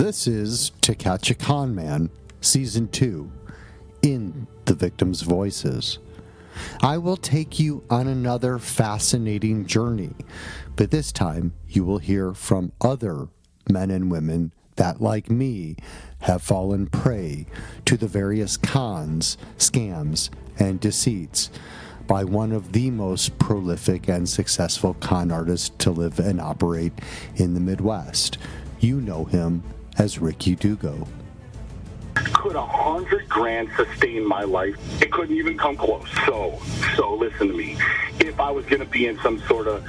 This is To Catch a Con Man, Season 2, In the Victim's Voices. I will take you on another fascinating journey, but this time you will hear from other men and women that, like me, have fallen prey to the various cons, scams, and deceits by one of the most prolific and successful con artists to live and operate in the Midwest. You know him as Ricky Dugo. Could $100,000 sustain my life? It couldn't even come close. So listen to me. If I was going to be in some sort of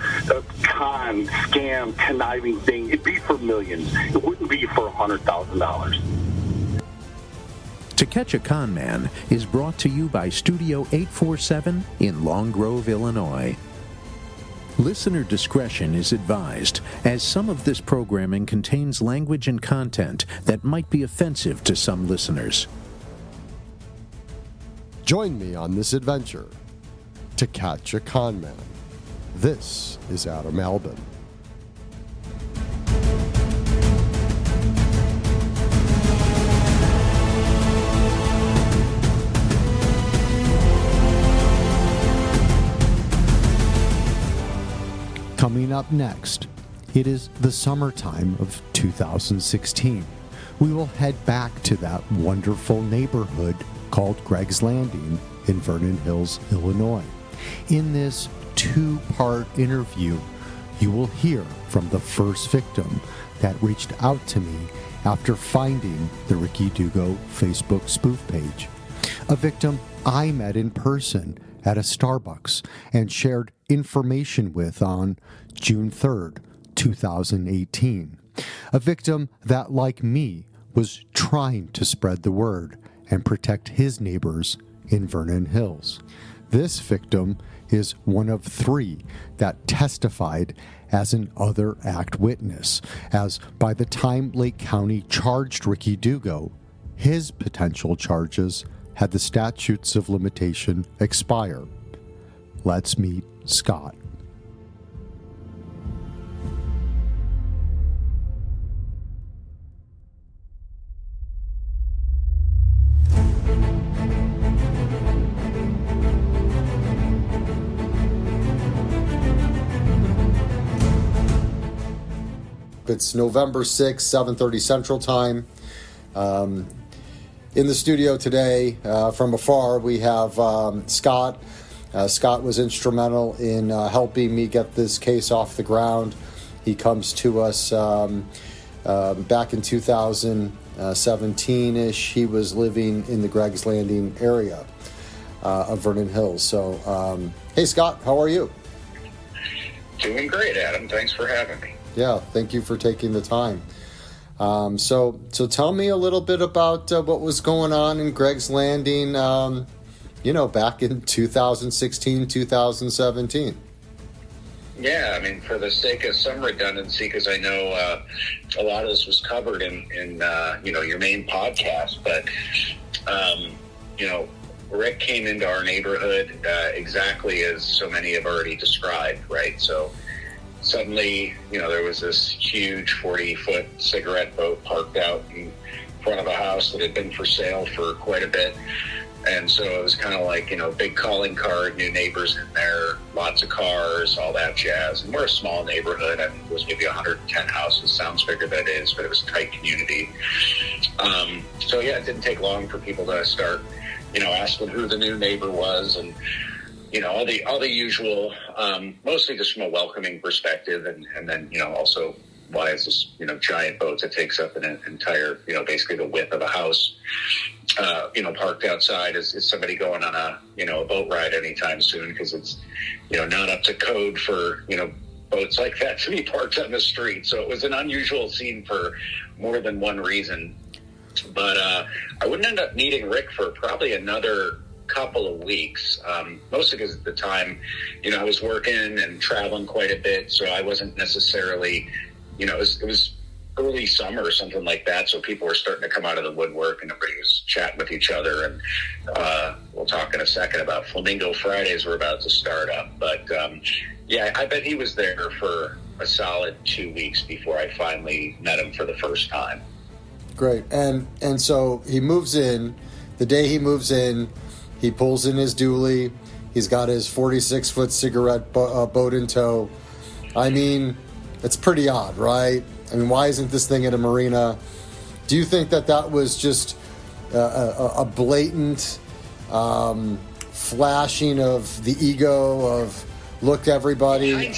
con, scam, conniving thing, it'd be for millions. It wouldn't be for $100,000. To Catch a Con Man is brought to you by Studio 847 in Long Grove, Illinois. Listener discretion is advised, as some of this programming contains language and content that might be offensive to some listeners. Join me on this adventure to catch a con man. This is Adam Albin. Coming up next, it is the summertime of 2016. We will head back to that wonderful neighborhood called Greg's Landing in Vernon Hills, Illinois. In this two-part interview, you will hear from the first victim that reached out to me after finding the Ricky Dugo Facebook spoof page. A victim I met in person at a Starbucks and shared information with on June 3rd, 2018. A victim that, like me, was trying to spread the word and protect his neighbors in Vernon Hills. This victim is one of three that testified as an other act witness, as by the time Lake County charged Ricky Dugo, his potential charges had the statutes of limitation expire. Let's meet Scott. It's November 6th, 7:30 Central Time. In the studio today, from afar, we have Scott. Scott was instrumental in helping me get this case off the ground. He comes to us back in 2017-ish. He was living in the Greg's Landing area of Vernon Hills. So, hey, Scott, how are you? Doing great, Adam. Thanks for having me. Yeah, thank you for taking the time. So tell me a little bit about what was going on in Greg's Landing, back in 2016, 2017. Yeah, I mean, for the sake of some redundancy, because I know a lot of this was covered in your main podcast, but, Rick came into our neighborhood exactly as so many have already described, right? So suddenly, there was this huge 40-foot cigarette boat parked out in front of a house that had been for sale for quite a bit. And so it was kind of like, big calling card, new neighbors in there, lots of cars, all that jazz. And we're a small neighborhood. I think it was maybe 110 houses. Sounds bigger than it is, but it was a tight community. It didn't take long for people to start, asking who the new neighbor was and, all the usual, mostly just from a welcoming perspective. And then, also, why is this, giant boat that takes up an entire, basically the width of a house, parked outside? Is somebody going on a boat ride anytime soon? Because it's, not up to code for, boats like that to be parked on the street. So it was an unusual scene for more than one reason. But I wouldn't end up meeting Rick for probably another couple of weeks, mostly because at the time, I was working and traveling quite a bit, so I wasn't necessarily, it was early summer or something like that, so people were starting to come out of the woodwork and everybody was chatting with each other, and we'll talk in a second about Flamingo Fridays we're about to start up, but I bet he was there for a solid 2 weeks before I finally met him for the first time. Great. And so he moves in. The day he moves in, he pulls in his dually. He's got his 46-foot cigarette boat in tow. I mean, it's pretty odd, right? I mean, why isn't this thing at a marina? Do you think that was just a blatant flashing of the ego of, look, everybody? In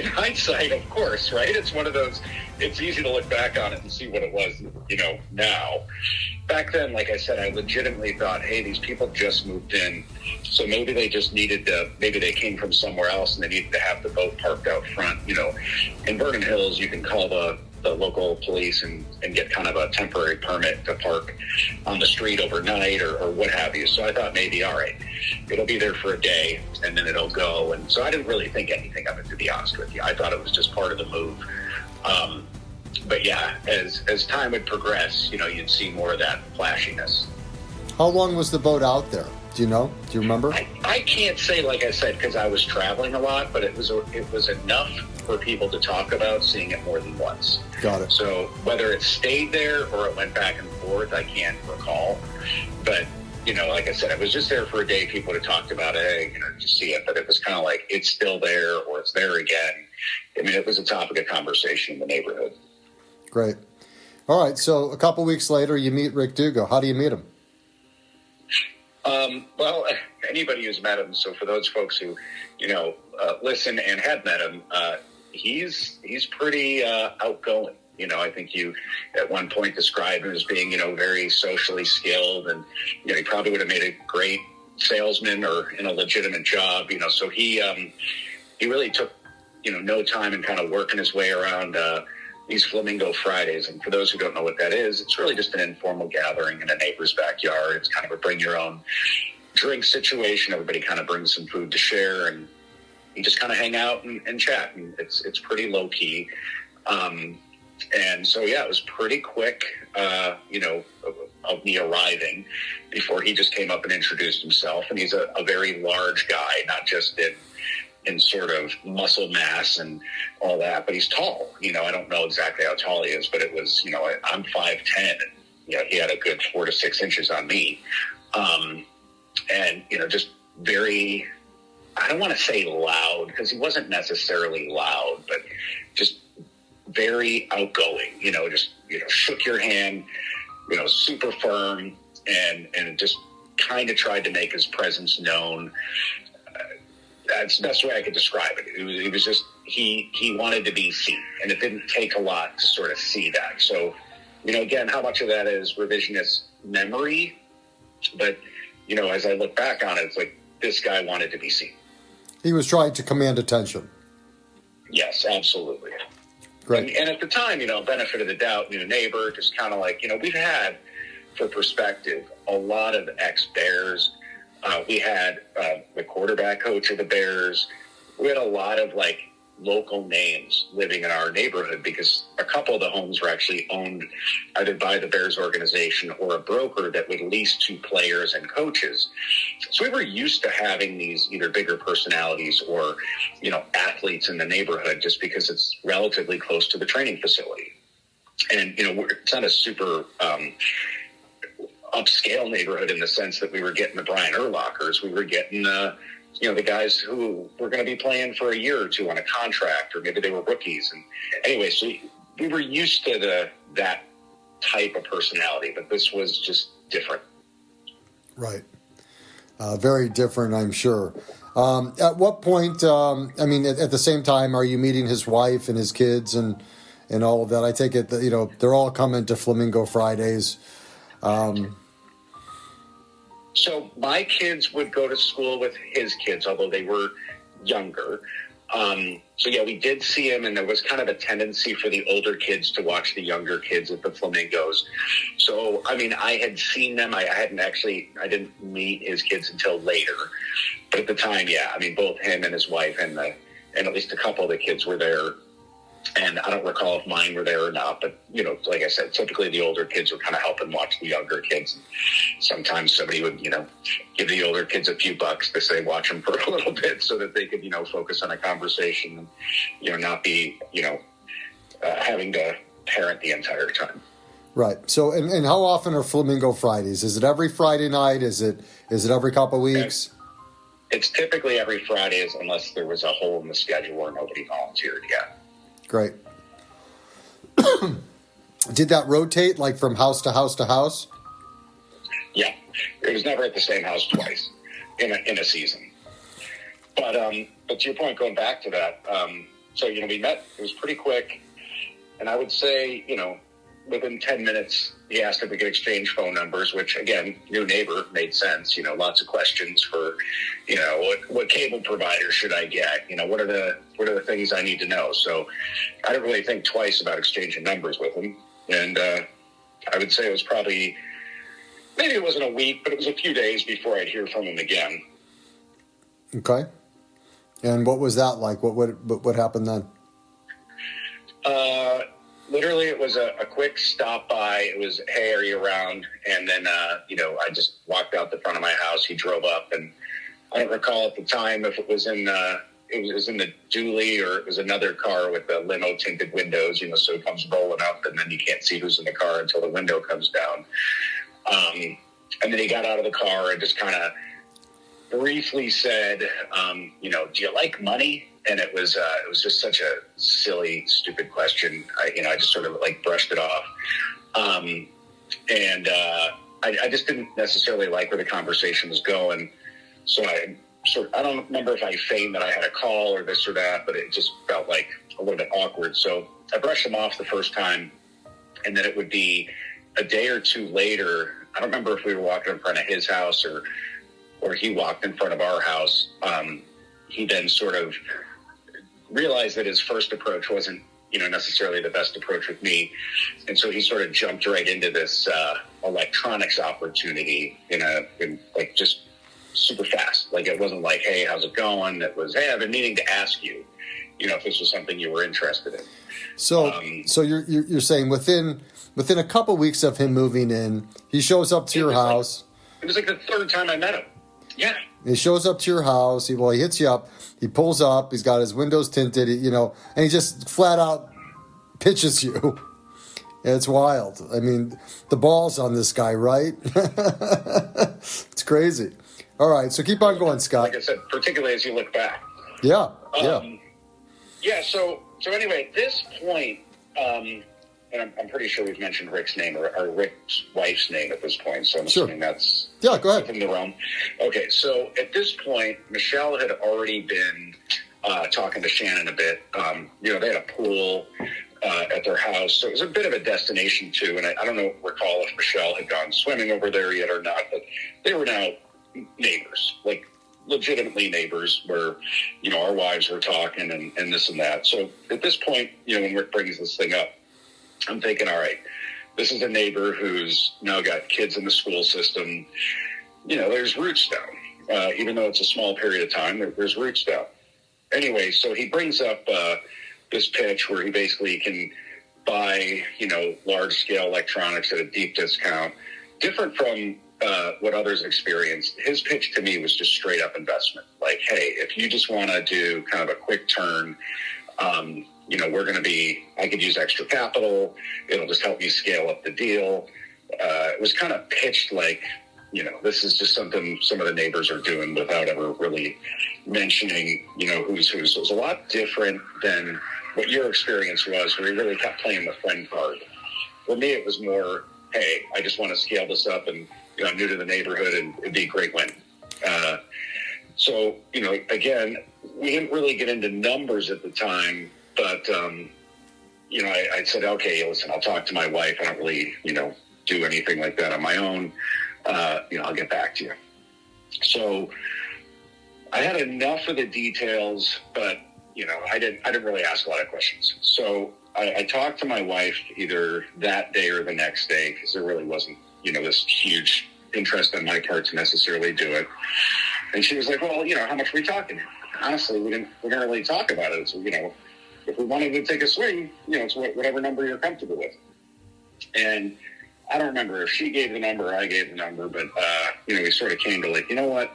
hindsight, of course, right? It's one of those, it's easy to look back on it and see what it was, now. Back then, like I said, I legitimately thought, hey, these people just moved in, so maybe they just needed to, maybe they came from somewhere else and they needed to have the boat parked out front. In Vernon Hills, you can call the local police and get kind of a temporary permit to park on the street overnight or what have you. So I thought maybe, all right, it'll be there for a day and then it'll go. And so I didn't really think anything of it, to be honest with you. I thought it was just part of the move. But yeah, as time would progress, you'd see more of that flashiness. How long was the boat out there? Do you know? Do you remember? I can't say, like I said, because I was traveling a lot, but it was enough for people to talk about seeing it more than once. Got it. So whether it stayed there or it went back and forth, I can't recall. But, like I said, it was just there for a day. People would have talked about it, hey, did you see it? But it was kind of like, it's still there or it's there again. I mean, it was a topic of conversation in the neighborhood. Great. All right. So a couple weeks later, you meet Rick Dugo. How do you meet him? Well, anybody who's met him. So for those folks who, listen and had met him, he's pretty outgoing. I think you at one point described him as being, very socially skilled, and he probably would have made a great salesman or in a legitimate job. So he really took no time in kind of working his way around these Flamingo Fridays. And for those who don't know what that is, it's really just an informal gathering in a neighbor's backyard. It's kind of a bring your own drink situation. Everybody kind of brings some food to share, and you just kind of hang out and chat. And it's pretty low key. And so, yeah, it was pretty quick, of me arriving before he just came up and introduced himself. And he's a very large guy, not just in sort of muscle mass and all that, but he's tall. I don't know exactly how tall he is, but it was, I'm 5'10", and, he had a good 4 to 6 inches on me. And, just very, I don't want to say loud, because he wasn't necessarily loud, but just very outgoing, shook your hand, super firm, and just kind of tried to make his presence known. That's the best way I could describe it. It was just, he wanted to be seen, and it didn't take a lot to sort of see that. So, again, how much of that is revisionist memory? But, as I look back on it, it's like, this guy wanted to be seen. He was trying to command attention. Yes, absolutely. Great. And at the time, benefit of the doubt, new neighbor, just kind of like, we've had, for perspective, a lot of ex-Bears. We had the quarterback coach of the Bears. We had a lot of local names living in our neighborhood, because a couple of the homes were actually owned either by the Bears organization or a broker that would lease to players and coaches. So we were used to having these either bigger personalities or, athletes in the neighborhood, just because it's relatively close to the training facility. And, it's not a super upscale neighborhood in the sense that we were getting the Brian Urlachers. We were getting the guys who were going to be playing for a year or two on a contract, or maybe they were rookies. And anyway, so we were used to that type of personality, but this was just different. Right. Very different, I'm sure. At what point, at the same time, are you meeting his wife and his kids and all of that? I take it that, they're all coming to Flamingo Fridays. So my kids would go to school with his kids, although they were younger. So yeah, we did see him, and there was kind of a tendency for the older kids to watch the younger kids at the Flamingos. So, I had seen them. I didn't meet his kids until later. But at the time, yeah, both him and his wife and at least a couple of the kids were there. And I don't recall if mine were there or not, but, like I said, typically the older kids would kind of help and watch the younger kids. Sometimes somebody would, give the older kids a few bucks to say, watch them for a little bit so that they could, focus on a conversation and, not be, having to parent the entire time. Right. So, and how often are Flamingo Fridays? Is it every Friday night? Is it every couple of weeks? It's typically every Fridays unless there was a hole in the schedule where nobody volunteered yet. Great. Did that rotate like from house to house to house? Yeah. It was never at the same house twice in a season. But to your point, going back to that, so, we met, it was pretty quick. And I would say, within 10 minutes, he asked if we could exchange phone numbers, which, again, new neighbor, made sense. Lots of questions for, what cable provider should I get? What are the things I need to know? So I didn't really think twice about exchanging numbers with him. And I would say it was probably, maybe it wasn't a week, but it was a few days before I'd hear from him again. Okay. And what was that like? What happened then? Literally, it was a quick stop by. It was, hey, are you around? And then, I just walked out the front of my house. He drove up, and I don't recall at the time if it was in the dually or it was another car with the limo tinted windows, so it comes rolling up, and then you can't see who's in the car until the window comes down. And then he got out of the car and just kind of briefly said, do you like money? And it was just such a silly, stupid question. I just sort of brushed it off. I just didn't necessarily like where the conversation was going. So I don't remember if I feigned that I had a call or this or that, but it just felt like a little bit awkward. So I brushed him off the first time, and then it would be a day or two later. I don't remember if we were walking in front of his house or he walked in front of our house. He then sort of realized that his first approach wasn't, necessarily the best approach with me. And so he sort of jumped right into this electronics opportunity in just super fast. It wasn't like, hey, how's it going? It was, hey, I've been meaning to ask you, if this was something you were interested in. So you're saying within a couple weeks of him moving in, he shows up to your house. It was the third time I met him. Yeah. He shows up to your house. He hits you up. He pulls up. He's got his windows tinted, and he just flat out pitches you. It's wild. I mean, the ball's on this guy, right? It's crazy. All right, so keep on going, Scott. Like I said, particularly as you look back. Yeah. Yeah, so anyway, at this point, and I'm pretty sure we've mentioned Rick's name or Rick's wife's name at this point, so I'm assuming that's go ahead. Within the realm. Okay, so at this point, Michelle had already been talking to Shannon a bit. They had a pool at their house, so it was a bit of a destination too. And I don't recall if Michelle had gone swimming over there yet or not, but they were now neighbors, legitimately neighbors, where our wives were talking and this and that. So at this point, when Rick brings this thing up, I'm thinking, all right, this is a neighbor who's now got kids in the school system. There's roots down. Even though it's a small period of time, there's roots down. Anyway, so he brings up this pitch where he basically can buy, large-scale electronics at a deep discount. Different from what others experienced. His pitch to me was just straight-up investment. Hey, if you just want to do kind of a quick turn, I could use extra capital. It'll just help me scale up the deal. It was kind of pitched this is just something some of the neighbors are doing without ever really mentioning, who's who. So it was a lot different than what your experience was, where you really kept playing the friend card. For me, it was more, hey, I just want to scale this up, and I'm new to the neighborhood, and it'd be a great win. So, again, we didn't really get into numbers at the time, but, I said, okay, listen, I'll talk to my wife. I don't really, do anything like that on my own. I'll get back to you. So I had enough of the details, but, I didn't really ask a lot of questions. So I talked to my wife either that day or the next day, because there really wasn't, this huge interest on my part to necessarily do it. And she was like, well, how much are we talking? Honestly, we didn't really talk about it. So, if we wanted to take a swing, it's whatever number you're comfortable with. And I don't remember if she gave the number or I gave the number, but, we sort of came to you know what?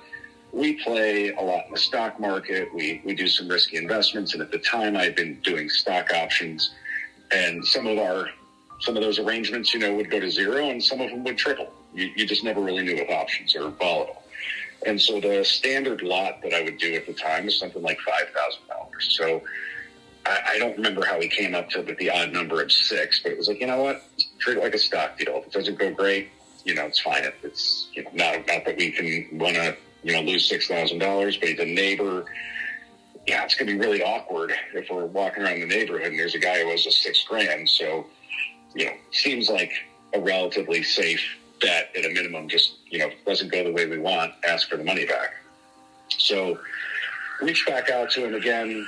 We play a lot in the stock market. We do some risky investments. And at the time I'd been doing stock options, and some of our some of those arrangements, would go to zero, and some of them would triple. You just never really knew with options. They were volatile. And so the standard lot that I would do at the time was something like $5,000. So I don't remember how we came up to the odd number of 6, but it was like, you know what? Treat it like a stock deal. If it doesn't go great, it's fine. It's not that we can want to, lose $6,000, but he's a neighbor. Yeah, it's going to be really awkward if we're walking around the neighborhood and there's a guy who owes us $6,000. So, seems like a relatively safe bet at a minimum. Just, doesn't go the way we want, ask for the money back. So reached back out to him again,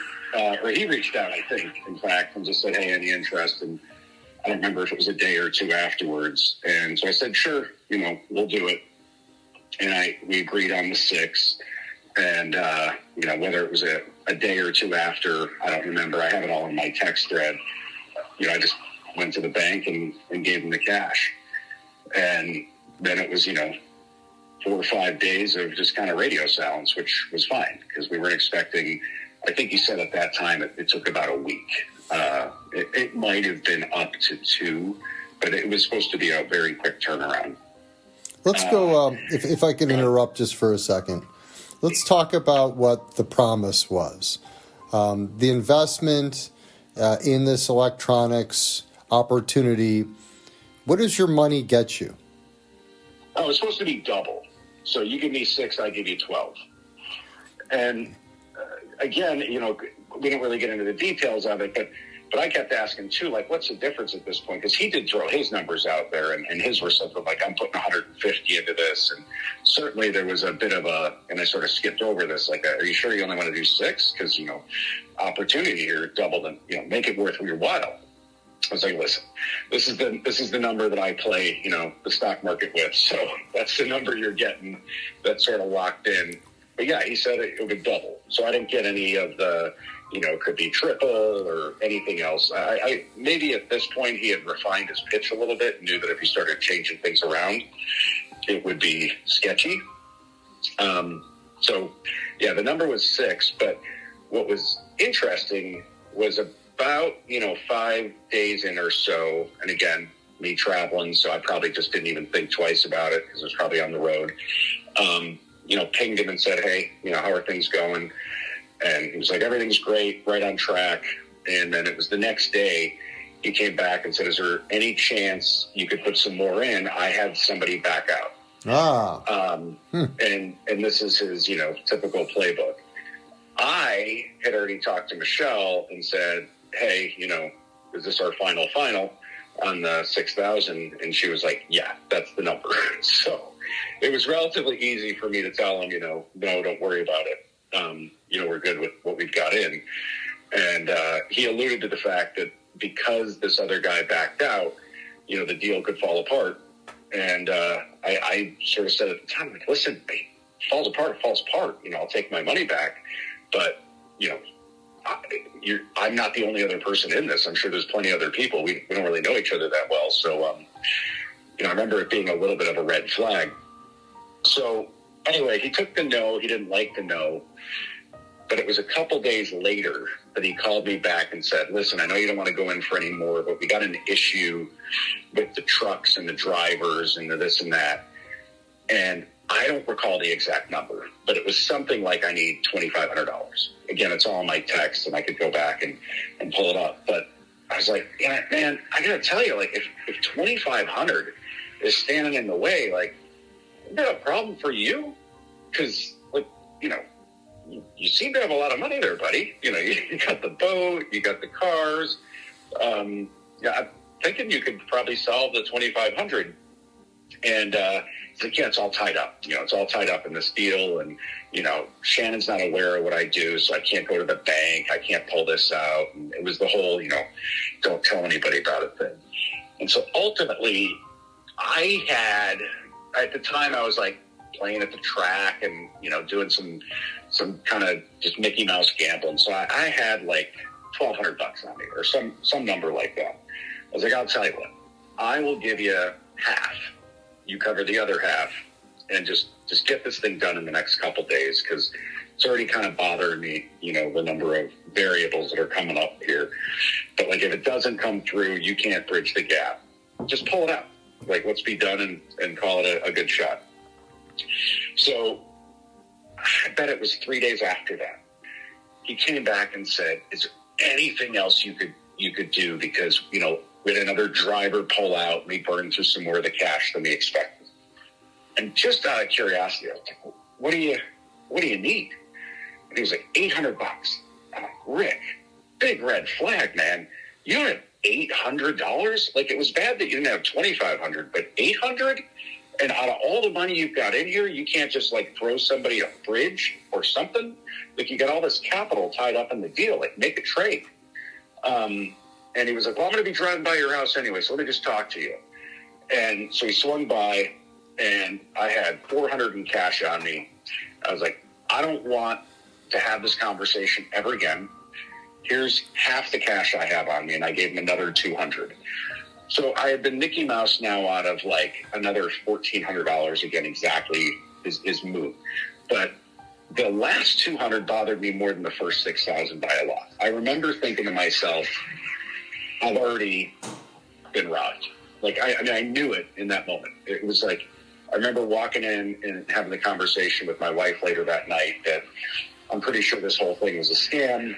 or he reached out, I think, in fact, and just said, hey, any interest? And I don't remember if it was a day or two afterwards. And so I said, sure, we'll do it. And we agreed on the 6. And, whether it was a day or two after, I don't remember. I have it all in my text thread. I just went to the bank and gave him the cash. And then it was, 4 or 5 days of just kind of radio silence, which was fine because we weren't expecting, I think he said at that time it took about a week. It might have been up to 2, but it was supposed to be a very quick turnaround. Let's go, if I can interrupt just for a second. Let's talk about what the promise was. The investment in this electronics opportunity, what does your money get you? Oh, it's supposed to be double. So you give me 6, I give you 12. And again, we don't really get into the details of it, but I kept asking too, like, what's the difference at this point? Because he did throw his numbers out there, and his were something like, I'm putting 150 into this. And certainly there was a bit of and I sort of skipped over this, like, are you sure you only want to do 6? Because, opportunity here doubled and, make it worth your while. I was like, listen, this is the number that I play, the stock market with. So that's the number you're getting. That's sort of locked in. But yeah, he said it would double. So I didn't get any of the, could be triple or anything else. I maybe at this point he had refined his pitch a little bit and knew that if he started changing things around, it would be sketchy. So yeah, the number was 6. But what was interesting was about, 5 days in or so. And again, me traveling, so I probably just didn't even think twice about it because it was probably on the road. Pinged him and said, hey, how are things going? And he was like, everything's great, right on track. And then it was the next day, he came back and said, is there any chance you could put some more in? I had somebody back out. And this is his, typical playbook. I had already talked to Michelle and said, hey, is this our final on the 6,000? And she was like, yeah, that's the number. So it was relatively easy for me to tell him, no, don't worry about it. We're good with what we've got in. And he alluded to the fact that because this other guy backed out, the deal could fall apart. And I sort of said at the time, like, listen, it falls apart. I'll take my money back. But, I'm not the only other person in this. I'm sure there's plenty of other people. We don't really know each other that well. So, I remember it being a little bit of a red flag. So anyway, he took the no. He didn't like the no. But it was a couple days later that he called me back and said, listen, I know you don't want to go in for any more, but we got an issue with the trucks and the drivers and the this and that. And I don't recall the exact number, but it was something like I need $2,500. Again, it's all in my text, and I could go back and pull it up. But I was like, yeah, man, I got to tell you, like, if $2,500 is standing in the way, like, is that a problem for you? Because, like, you seem to have a lot of money there, buddy. You got the boat, you got the cars. I'm thinking you could probably solve the $2,500. And he's like, yeah, it's all tied up. It's all tied up in this deal. And, Shannon's not aware of what I do, so I can't go to the bank. I can't pull this out. And it was the whole, don't tell anybody about it thing. And so ultimately, at the time, I was like playing at the track and, doing some kind of just Mickey Mouse gambling. So I had like $1,200 on me or some number like that. I was like, I'll tell you what, I will give you half. You cover the other half and just get this thing done in the next couple days because it's already kind of bothering me, the number of variables that are coming up here. But like, if it doesn't come through, you can't bridge the gap. Just pull it out. Like, let's be done and call it a good shot. So I bet it was 3 days after that. He came back and said, is there anything else you could do? Because, we had another driver pull out and we burned through some more of the cash than we expected. And just out of curiosity, I was like, what do you need? And he was like, $800. I'm like, Rick, big red flag, man. You don't have $800? Like, it was bad that you didn't have $2,500, but $800? And out of all the money you've got in here, you can't just like throw somebody a bridge or something? Like, you got all this capital tied up in the deal. Like, make a trade. And he was like, well, I'm going to be driving by your house anyway, so let me just talk to you. And so he swung by, and I had $400 in cash on me. I was like, I don't want to have this conversation ever again. Here's half the cash I have on me, and I gave him another $200. So I had been Mickey Mouse now out of like another $1,400. Again, exactly is moot. But the last $200 bothered me more than the first $6,000 by a lot. I remember thinking to myself, I've already been robbed. Like, I knew it in that moment. It was like, I remember walking in and having the conversation with my wife later that night that I'm pretty sure this whole thing was a scam.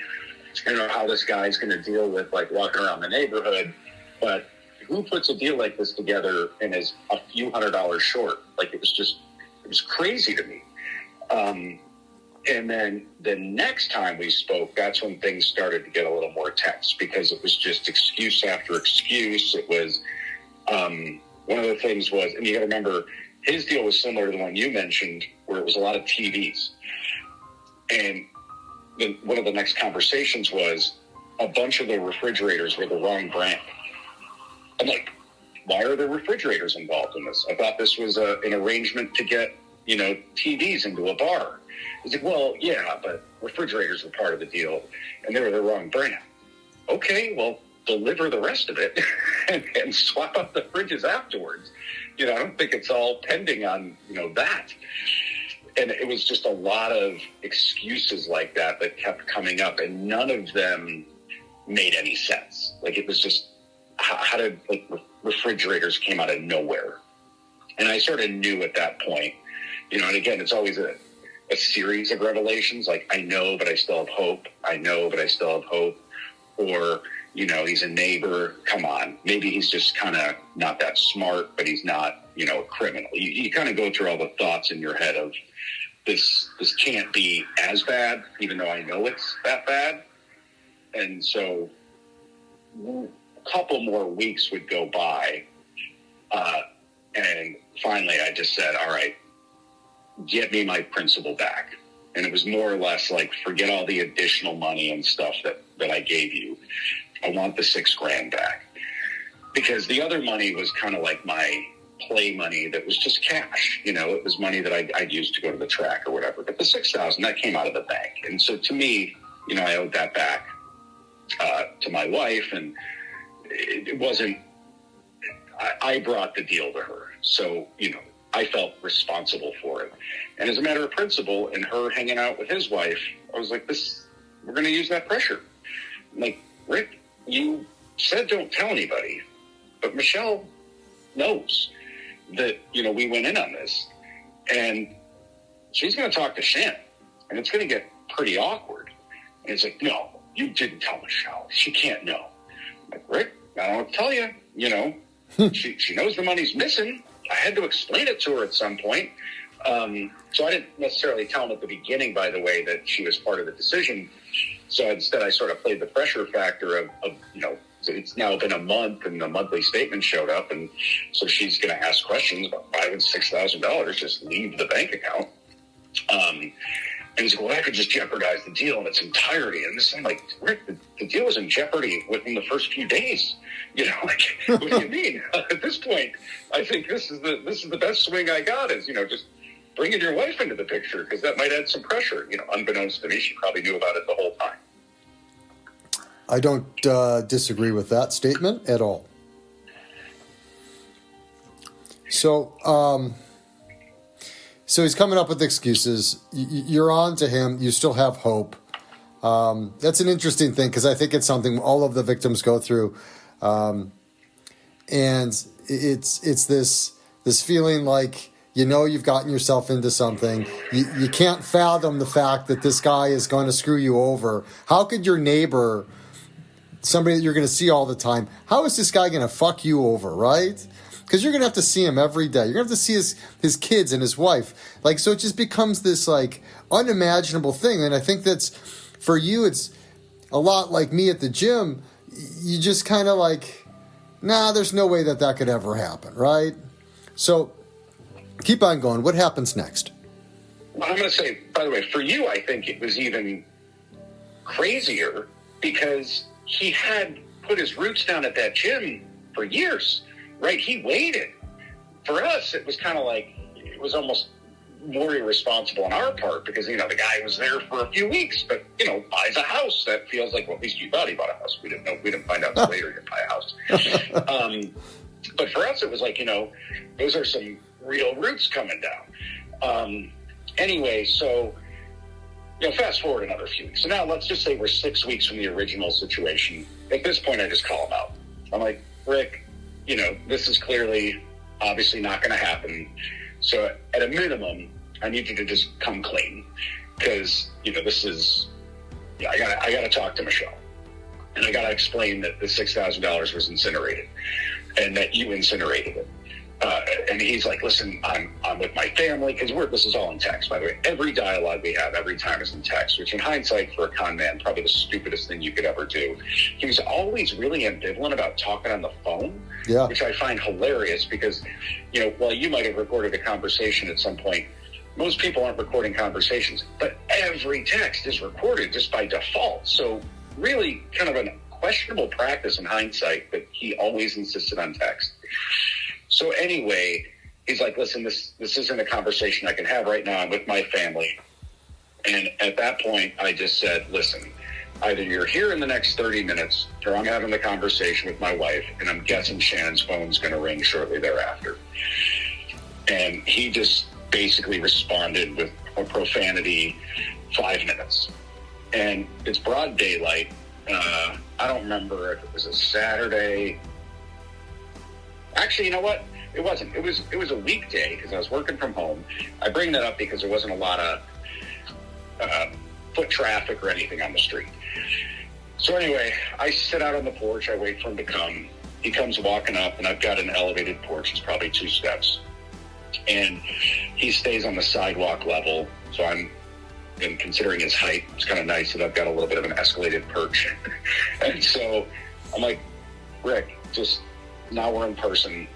I don't know how this guy's going to deal with like walking around the neighborhood, but who puts a deal like this together and is a few $100s short? Like, it was crazy to me. And then the next time we spoke, that's when things started to get a little more tense, because it was just excuse after excuse. It was, one of the things was, and you got to remember, his deal was similar to the one you mentioned, where it was a lot of TVs. And then one of the next conversations was a bunch of the refrigerators were the wrong brand. I'm like, why are the refrigerators involved in this? I thought this was an arrangement to get, TVs into a bar. He's like, well, yeah, but refrigerators were part of the deal, and they were the wrong brand. Okay, well, deliver the rest of it and swap out the fridges afterwards. I don't think it's all pending on, that. And it was just a lot of excuses like that kept coming up, and none of them made any sense. Like, it was just, how did, like, refrigerators came out of nowhere? And I sort of knew at that point, and again, it's always a series of revelations. Like, I know, but I still have hope. I know, but I still have hope. Or, he's a neighbor. Come on. Maybe he's just kind of not that smart, but he's not, a criminal. You kind of go through all the thoughts in your head of this can't be as bad, even though I know it's that bad. And so a couple more weeks would go by. And finally I just said, all right, get me my principal back. And it was more or less like, forget all the additional money and stuff that I gave you. I want the $6,000 back. Because the other money was kind of like my play money that was just cash. It was money that I'd used to go to the track or whatever. But the $6,000, that came out of the bank. And so to me, I owed that back to my wife. And it wasn't, I brought the deal to her. So, I felt responsible for it. And as a matter of principle, and her hanging out with his wife, I was like, we're going to use that pressure. I'm like, Rick, you said don't tell anybody, but Michelle knows that, we went in on this, and she's going to talk to Shannon, and it's going to get pretty awkward. And it's like, no, you didn't tell Michelle. She can't know. I'm like, Rick, I don't want to tell you, she knows the money's missing. I had to explain it to her at some point. So I didn't necessarily tell him at the beginning, by the way, that she was part of the decision. So instead, I sort of played the pressure factor of it's now been a month and the monthly statement showed up. And so she's going to ask questions about $5,000 and $6,000, just leave the bank account. And he's like, well, I could just jeopardize the deal in its entirety. And I'm like, Rick, the deal was in jeopardy within the first few days. What do you mean? At this point, I think this is the best swing I got is, just bringing your wife into the picture, because that might add some pressure. Unbeknownst to me, she probably knew about it the whole time. I don't disagree with that statement at all. So So he's coming up with excuses. You're on to him. You still have hope. That's an interesting thing because I think it's something all of the victims go through. And it's this feeling like, you've gotten yourself into something. You can't fathom the fact that this guy is going to screw you over. How could your neighbor, somebody that you're going to see all the time, how is this guy going to fuck you over, right? Because you're going to have to see him every day. You're going to have to see his kids and his wife. So it just becomes this, unimaginable thing. And I think that's, for you, it's a lot like me at the gym. You just kind of there's no way that could ever happen, right? So keep on going. What happens next? Well, I'm going to say, by the way, for you, I think it was even crazier because he had put his roots down at that gym for years. Right, he waited. For us, it was kind of it was almost more irresponsible on our part because, the guy was there for a few weeks, but, buys a house. That feels like, well, at least you thought he bought a house. We didn't know. We didn't find out until later he didn't buy a house. But for us, it was those are some real roots coming down. Anyway, so, fast forward another few weeks. So now let's just say we're 6 weeks from the original situation. At this point, I just call him out. I'm like, Rick, this is clearly, obviously not going to happen. So at a minimum, I need you to just come clean because, this is, I got to talk to Michelle and I got to explain that the $6,000 was incinerated and that you incinerated it. And he's like, listen, I'm with my family, because this is all in text, by the way. Every dialogue we have every time is in text, which in hindsight for a con man, probably the stupidest thing you could ever do. He was always really ambivalent about talking on the phone, which I find hilarious because, while you might have recorded a conversation at some point, most people aren't recording conversations, but every text is recorded just by default. So really kind of a questionable practice in hindsight, but he always insisted on text. So anyway, he's like, listen, this isn't a conversation I can have right now. I'm with my family. And at that point, I just said, listen, either you're here in the next 30 minutes or I'm having the conversation with my wife, and I'm guessing Shannon's phone's going to ring shortly thereafter. And he just basically responded with a profanity, 5 minutes. And it's broad daylight. I don't remember if it was a Saturday. Actually, you know what? It wasn't. It was a weekday because I was working from home. I bring that up because there wasn't a lot of foot traffic or anything on the street. So anyway, I sit out on the porch. I wait for him to come. He comes walking up, and I've got an elevated porch. It's probably 2 steps. And he stays on the sidewalk level. So and considering his height, it's kind of nice that I've got a little bit of an escalated perch. And so I'm like, Rick, now we're in person.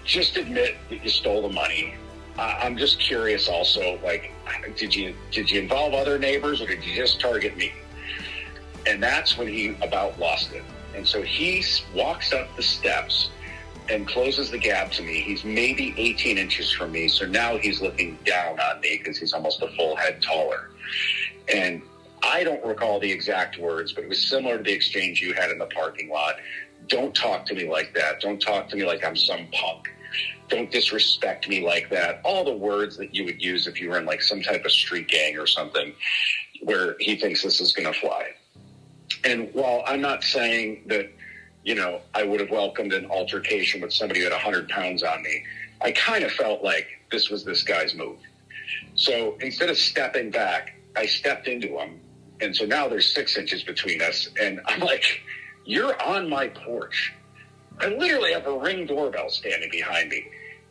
Just admit that you stole the money. I'm just curious also, did you involve other neighbors or did you just target me? And that's when he about lost it. And so he walks up the steps and closes the gap to me. He's maybe 18 inches from me. So now he's looking down on me because he's almost a full head taller. And I don't recall the exact words, but it was similar to the exchange you had in the parking lot. Don't talk to me like that. Don't talk to me like I'm some punk. Don't disrespect me like that. All the words that you would use if you were in some type of street gang or something where he thinks this is going to fly. And while I'm not saying that, I would have welcomed an altercation with somebody who had 100 pounds on me, I kind of felt like this was this guy's move. So instead of stepping back, I stepped into him. And so now there's 6 inches between us. And I'm like, you're on my porch. I literally have a Ring doorbell standing behind me.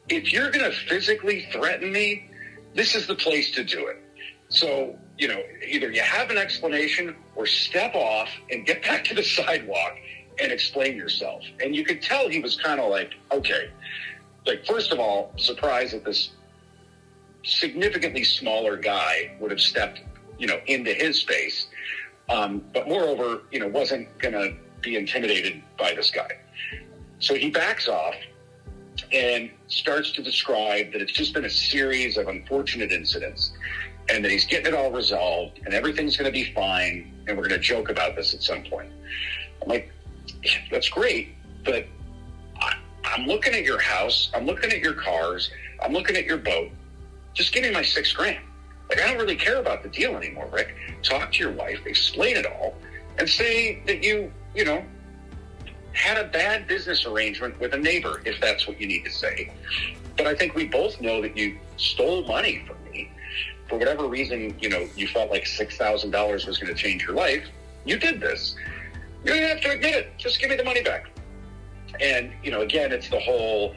If you're going to physically threaten me, this is the place to do it. So, either you have an explanation or step off and get back to the sidewalk and explain yourself. And you could tell he was kind of okay. First of all, surprised that this significantly smaller guy would have stepped, into his space. But moreover, wasn't going to be intimidated by this guy. So he backs off and starts to describe that it's just been a series of unfortunate incidents and that he's getting it all resolved and everything's going to be fine and we're going to joke about this at some point. I'm like, that's great, but I'm looking at your house, I'm looking at your cars, I'm looking at your boat. just give me my $6,000. Like, I don't really care about the deal anymore, Rick. Talk to your wife, explain it all, and say that you had a bad business arrangement with a neighbor, if that's what you need to say. But I think we both know that you stole money from me. For whatever reason, you felt like $6,000 was going to change your life. You did this. You don't have to admit it. Just give me the money back. And, again, it's the whole,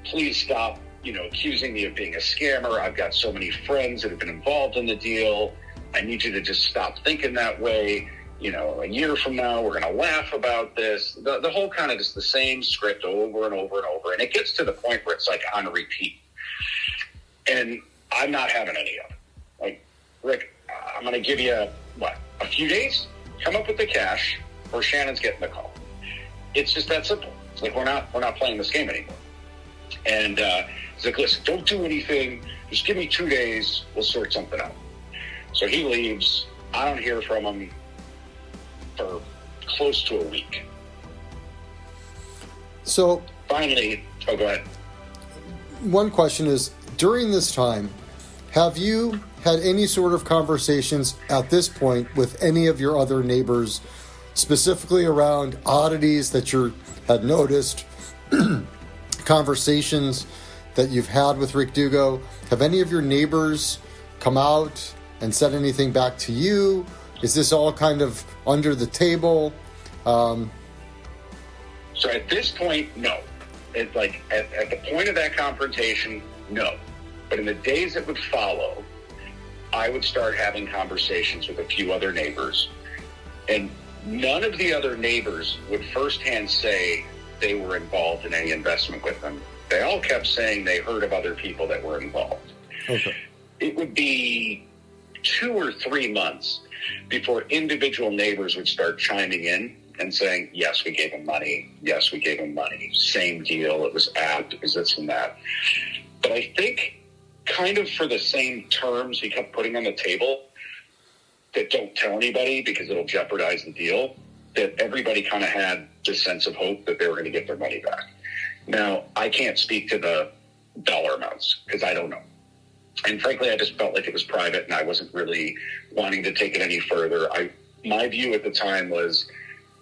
please stop, accusing me of being a scammer. I've got so many friends that have been involved in the deal. I need you to just stop thinking that way. A year from now, we're going to laugh about this. The whole kind of just the same script over and over and over. And it gets to the point where it's like on repeat. And I'm not having any of it. Like, Rick, I'm going to give you, a few days? Come up with the cash, or Shannon's getting the call. It's just that simple. It's like, we're not playing this game anymore. And he's like, listen, don't do anything. Just give me 2 days. We'll sort something out. So he leaves. I don't hear from him for close to a week. So finally, go ahead. One question is, during this time, have you had any sort of conversations at this point with any of your other neighbors, specifically around oddities that you had noticed, conversations that you've had with Rick Dugo? Have any of your neighbors come out and said anything back to you? Is this all kind of under the table? So at this point, no. It's like at the point of that confrontation, no. But in the days that would follow, I would start having conversations with a few other neighbors. And none of the other neighbors would firsthand say they were involved in any investment with them. They all kept saying they heard of other people that were involved. Okay. It would be 2 or 3 months before individual neighbors would start chiming in and saying, yes, we gave him money. Yes, we gave him money. Same deal. It was apt. It was this and that. But I think kind of for the same terms he kept putting on the table that don't tell anybody because it'll jeopardize the deal, that everybody kind of had this sense of hope that they were going to get their money back. Now, I can't speak to the dollar amounts because I don't know. And frankly, I just felt like it was private and I wasn't really wanting to take it any further. My view at the time was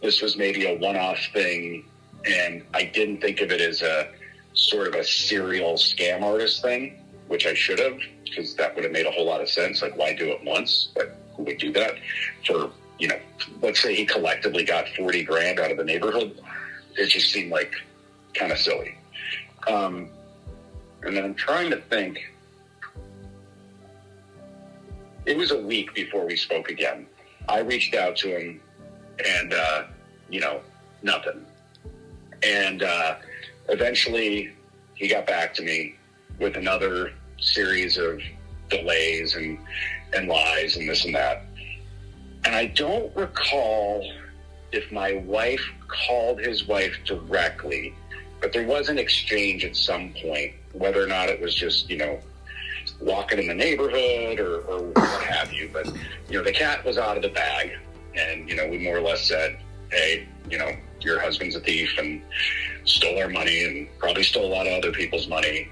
this was maybe a one-off thing, and I didn't think of it as a sort of a serial scam artist thing, which I should have, because that would have made a whole lot of sense. Like, why do it once? But who would do that for, let's say he collectively got $40,000 out of the neighborhood. It just seemed like kind of silly. And then I'm trying to think. It was a week before we spoke again. I reached out to him and, nothing. And eventually he got back to me with another series of delays and lies and this and that. And I don't recall if my wife called his wife directly, but there was an exchange at some point, whether or not it was just, walking in the neighborhood or what have you. But, the cat was out of the bag, and, we more or less said, hey, your husband's a thief and stole our money and probably stole a lot of other people's money.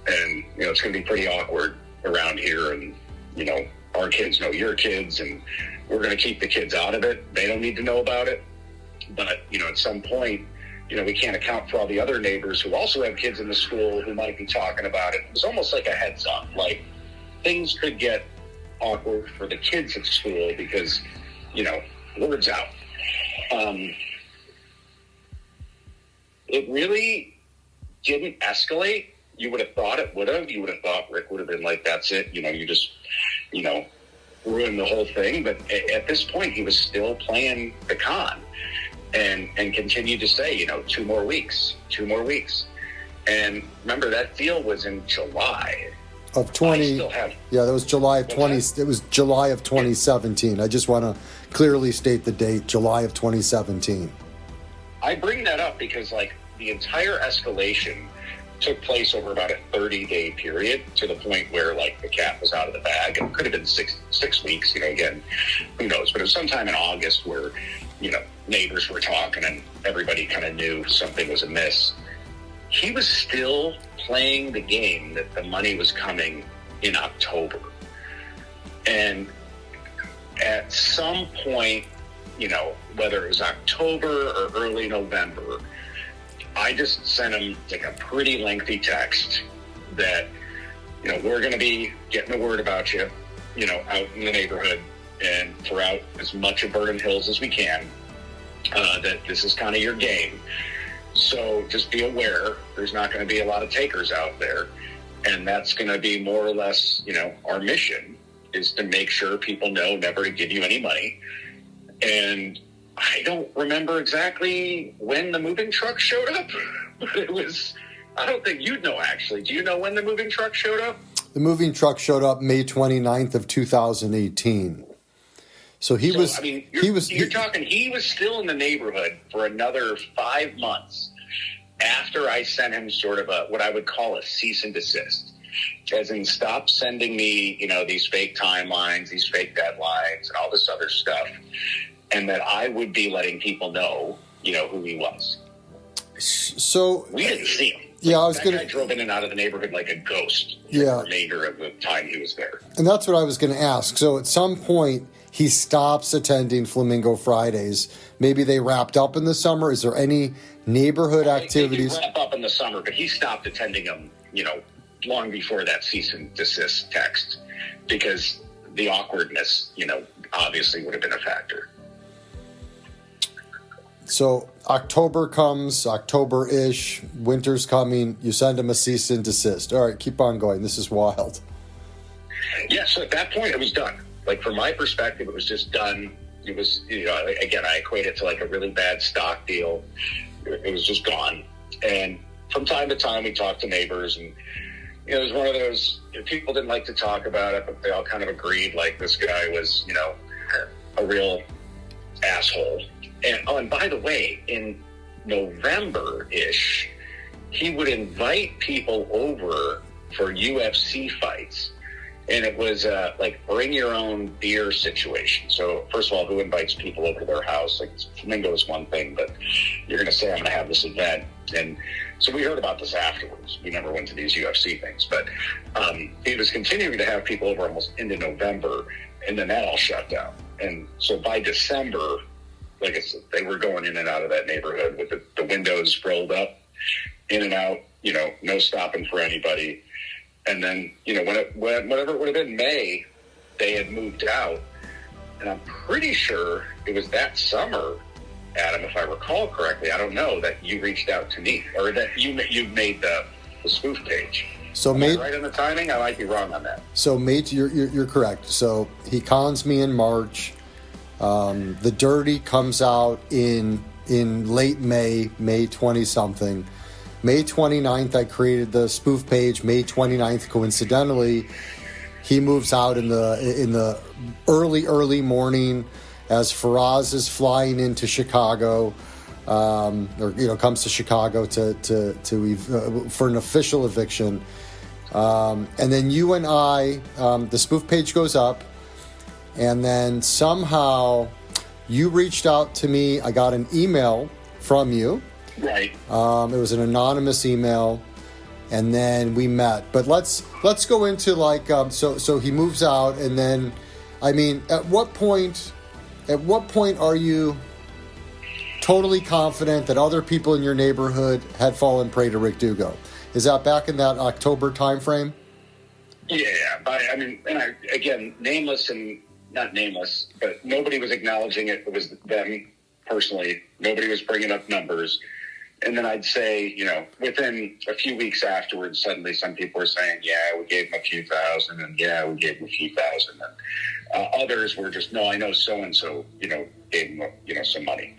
And, it's going to be pretty awkward around here. And, our kids know your kids, and we're going to keep the kids out of it. They don't need to know about it. But, at some point, we can't account for all the other neighbors who also have kids in the school who might be talking about it. It was almost like a heads up, like things could get awkward for the kids at school because, word's out. It really didn't escalate. You would have thought it would have. You would have thought Rick would have been like, that's it. You just, ruined the whole thing. But at this point, he was still playing the con. And continued to say, 2 more weeks. And remember, that deal was in July of 20. That was July of 20. It was July of 2017. I just want to clearly state the date, July of 2017. I bring that up because, the entire escalation took place over about a 30-day period to the point where, the cat was out of the bag. It could have been six weeks, again, who knows. But it was sometime in August where, neighbors were talking and everybody kind of knew something was amiss. He was still playing the game that the money was coming in October. And at some point, whether it was October or early November, I just sent him like a pretty lengthy text that, we're going to be getting the word about you, out in the neighborhood and throughout as much of Vernon Hills as we can, that this is kind of your game. So just be aware, there's not going to be a lot of takers out there. And that's going to be more or less, our mission is to make sure people know never to give you any money. And I don't remember exactly when the moving truck showed up, but it was, I don't think you'd know actually. Do you know when the moving truck showed up? The moving truck showed up May 29th of 2018. So he was still in the neighborhood for another 5 months after I sent him sort of what I would call a cease and desist. As in, stop sending me, these fake timelines, these fake deadlines, and all this other stuff. And that I would be letting people know, who he was. So we didn't see him. Yeah, I drove in and out of the neighborhood like a ghost for the remainder of the time he was there. And that's what I was going to ask. So at some point, he stops attending Flamingo Fridays. Maybe they wrapped up in the summer. Is there any neighborhood activities? They did wrap up in the summer, but he stopped attending them, long before that cease and desist text, because the awkwardness, obviously would have been a factor. So October comes, October-ish, winter's coming, you send him a cease and desist. All right, keep on going. This is wild. Yeah, so at that point, it was done. Like, from my perspective, it was just done. It was, again, I equate it to like a really bad stock deal. It was just gone. And from time to time, we talked to neighbors, and it was one of those, people didn't like to talk about it, but they all kind of agreed, like, this guy was, a real asshole. And by the way, in November-ish, he would invite people over for UFC fights. And it was like bring your own beer situation. So first of all, who invites people over to their house? Like, Flamingo is one thing, but you're going to say, I'm going to have this event. And so we heard about this afterwards. We never went to these UFC things, but he was continuing to have people over almost into November, and then that all shut down. And so by December, like I said, they were going in and out of that neighborhood with the windows rolled up, in and out, no stopping for anybody. And then, whatever it would have been May, they had moved out. And I'm pretty sure it was that summer, Adam, if I recall correctly, I don't know, that you reached out to me, or that you made the spoof page. So Am I right on the timing? I might be wrong on that. So you're correct. So he cons me in March. The Dirty comes out in late May 20-something. May 29th, I created the spoof page. May 29th, coincidentally, he moves out in the early morning as Faraz is flying into Chicago, comes to Chicago for an official eviction. And then you and I, the spoof page goes up, and then somehow you reached out to me. I got an email from you. Right. It was an anonymous email, and then we met. But let's go into so he moves out, and then, I mean, at what point are you totally confident that other people in your neighborhood had fallen prey to Rick Dugo? Is that back in that October time frame? Yeah, again, nameless and not nameless, but nobody was acknowledging it. It was them personally. Nobody was bringing up numbers. And then I'd say, within a few weeks afterwards, suddenly some people were saying, yeah, we gave him a few thousand, and yeah, we gave him a few thousand. And others were just, no, I know so-and-so, gave him, some money.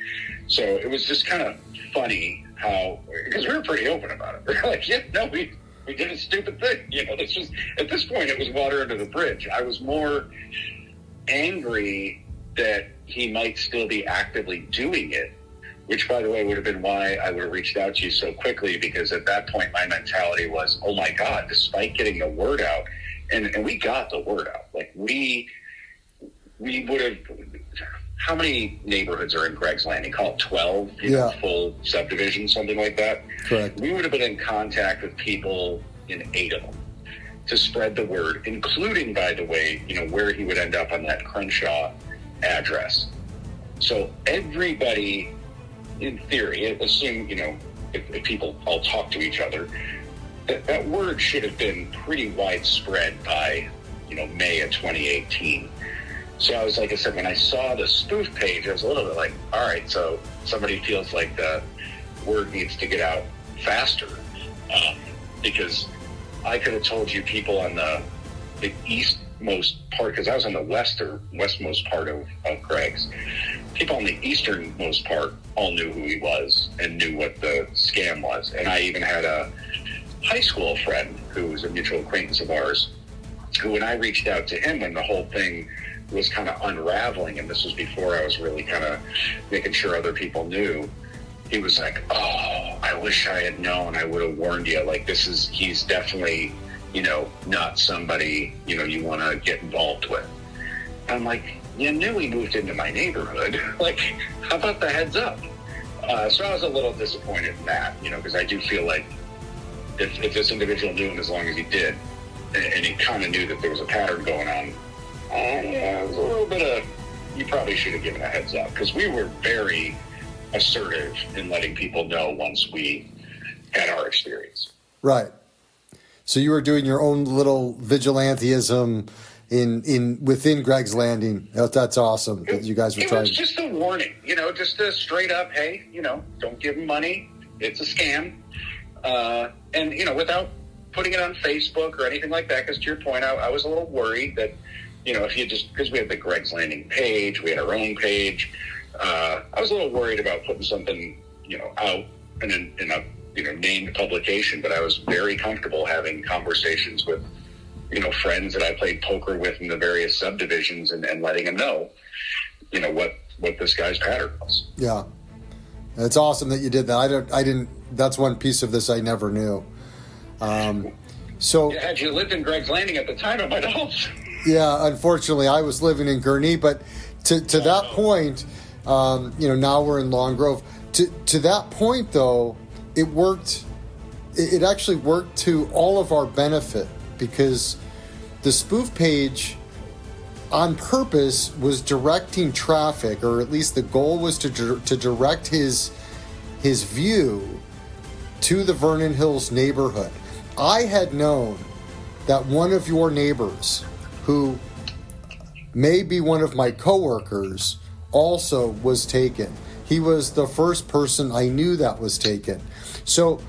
So it was just kind of funny how, because we were pretty open about it. We were like, yeah, no, we did a stupid thing. It's just, at this point, it was water under the bridge. I was more angry that he might still be actively doing it, which, by the way, would have been why I would have reached out to you so quickly, because at that point my mentality was, oh my God, despite getting the word out, and we got the word out. Like, we would have, how many neighborhoods are in Greg's Landing? Call it 12, full subdivision, something like that. Correct. We would have been in contact with people in 8 of them. to spread the word, including, by the way, where he would end up on that Crenshaw address. So everybody, in theory, assume, if people all talk to each other, that word should have been pretty widespread by, May of 2018. So I was, like I said, when I saw the spoof page, I was a little bit like, all right, so somebody feels like the word needs to get out faster. Because I could have told you people on the eastmost part, because I was on the westmost part of Greg's. People on the easternmost part all knew who he was and knew what the scam was. And I even had a high school friend who was a mutual acquaintance of ours, who, when I reached out to him when the whole thing was kind of unraveling, and this was before I was really kind of making sure other people knew, he was like, oh, I wish I had known. I would have warned you. Like, he's definitely, not somebody, you want to get involved with. And I'm like, you knew he moved into my neighborhood. Like, how about the heads up? So I was a little disappointed in that, because I do feel like if this individual knew him as long as he did, and he kind of knew that there was a pattern going on, it was a little bit of, you probably should have given a heads up, because we were very assertive in letting people know once we had our experience. Right. So you were doing your own little vigilantism within Greg's Landing. That's awesome that you guys were trying. It was just a warning, just a straight up, hey, don't give him money. It's a scam. And without putting it on Facebook or anything like that, because to your point, I was a little worried that, if you just, because we had the Greg's Landing page, we had our own page. I was a little worried about putting something, out in a, named publication, but I was very comfortable having conversations with, friends that I played poker with in the various subdivisions and letting them know, what this guy's pattern was. Yeah. It's awesome that you did that. That's one piece of this I never knew. So had you lived in Greg's Landing at the time, it might have helped. Yeah, unfortunately I was living in Gurnee, but to that point, now we're in Long Grove. To that point, though, it worked. It actually worked to all of our benefit, because the spoof page, on purpose, was directing traffic, or at least the goal was to direct his view to the Vernon Hills neighborhood. I had known that one of your neighbors, who may be one of my coworkers, also was taken. He was the first person I knew that was taken. So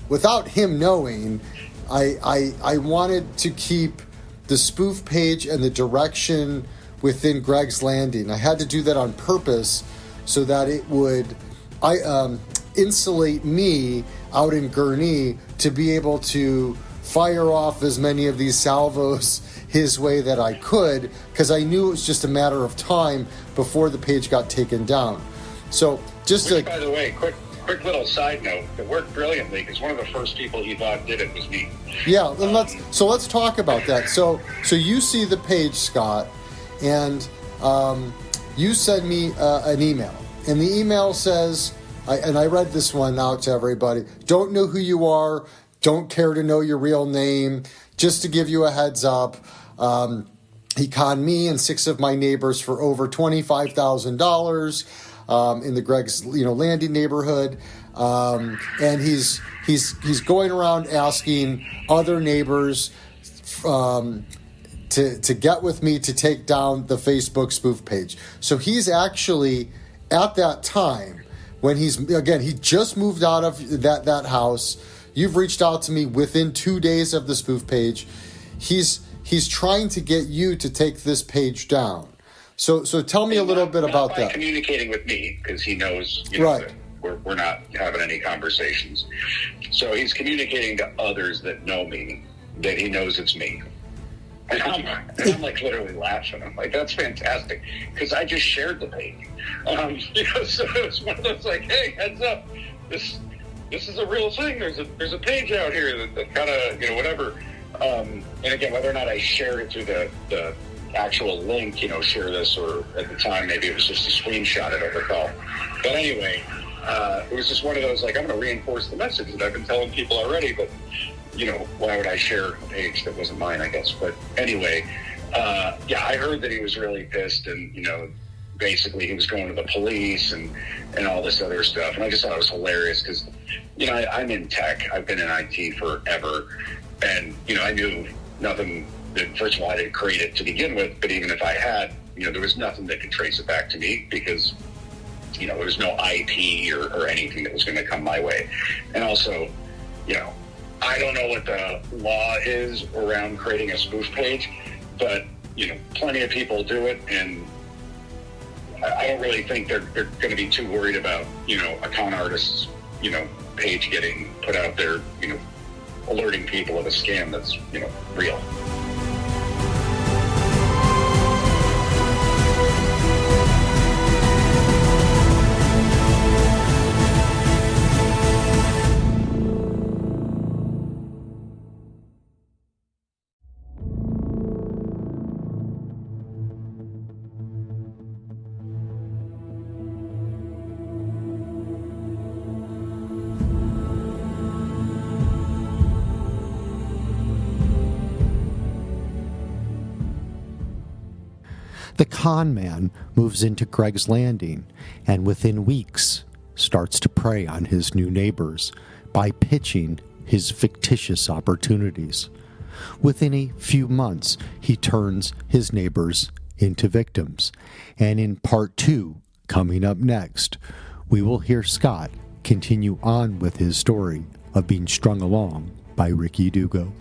without him knowing, I wanted to keep the spoof page and the direction within Greg's Landing. I had to do that on purpose so that it would insulate me out in Gurnee to be able to fire off as many of these salvos his way that I could, because I knew it was just a matter of time before the page got taken down. So by the way, quick little side note, it worked brilliantly, because one of the first people he thought did it was me. Yeah, and let's talk about that. So you see the page, Scott, and you send me an email, and the email says, and I read this one out to everybody: don't know who you are, don't care to know your real name, just to give you a heads up. He conned me and 6 of my neighbors for over $25,000 in the Greg's Landing neighborhood, and he's going around asking other neighbors to get with me to take down the Facebook spoof page. So he's actually, at that time, when he just moved out of that house. You've reached out to me within 2 days of the spoof page. He's trying to get you to take this page down. So tell me a little bit about that. Communicating with me, because he knows, right, that we're not having any conversations. So he's communicating to others that know me that he knows it's me. And I'm like literally laughing. I'm like, that's fantastic, because I just shared the page. So it was one of those like, hey, heads up, this is a real thing. There's a page out here that kind of, whatever. And again, whether or not I shared it through the actual link, share this, or at the time maybe it was just a screenshot, I don't recall. But anyway, it was just one of those like, I'm going to reinforce the message that I've been telling people already, but why would I share a page that wasn't mine, I guess. But anyway, I heard that he was really pissed, and, basically he was going to the police and all this other stuff. And I just thought it was hilarious because, I'm in tech. I've been in IT forever. And, I knew nothing that, first of all, I didn't create it to begin with. But even if I had, there was nothing that could trace it back to me because, there was no IP or anything that was going to come my way. And also, I don't know what the law is around creating a spoof page, but, plenty of people do it. And I don't really think they're going to be too worried about, a con artist's, page getting put out there, alerting people of a scam that's, real. The con man moves into Greg's Landing and within weeks starts to prey on his new neighbors by pitching his fictitious opportunities. Within a few months, he turns his neighbors into victims. And in part 2, coming up next, we will hear Scott continue on with his story of being strung along by Ricky Dugo.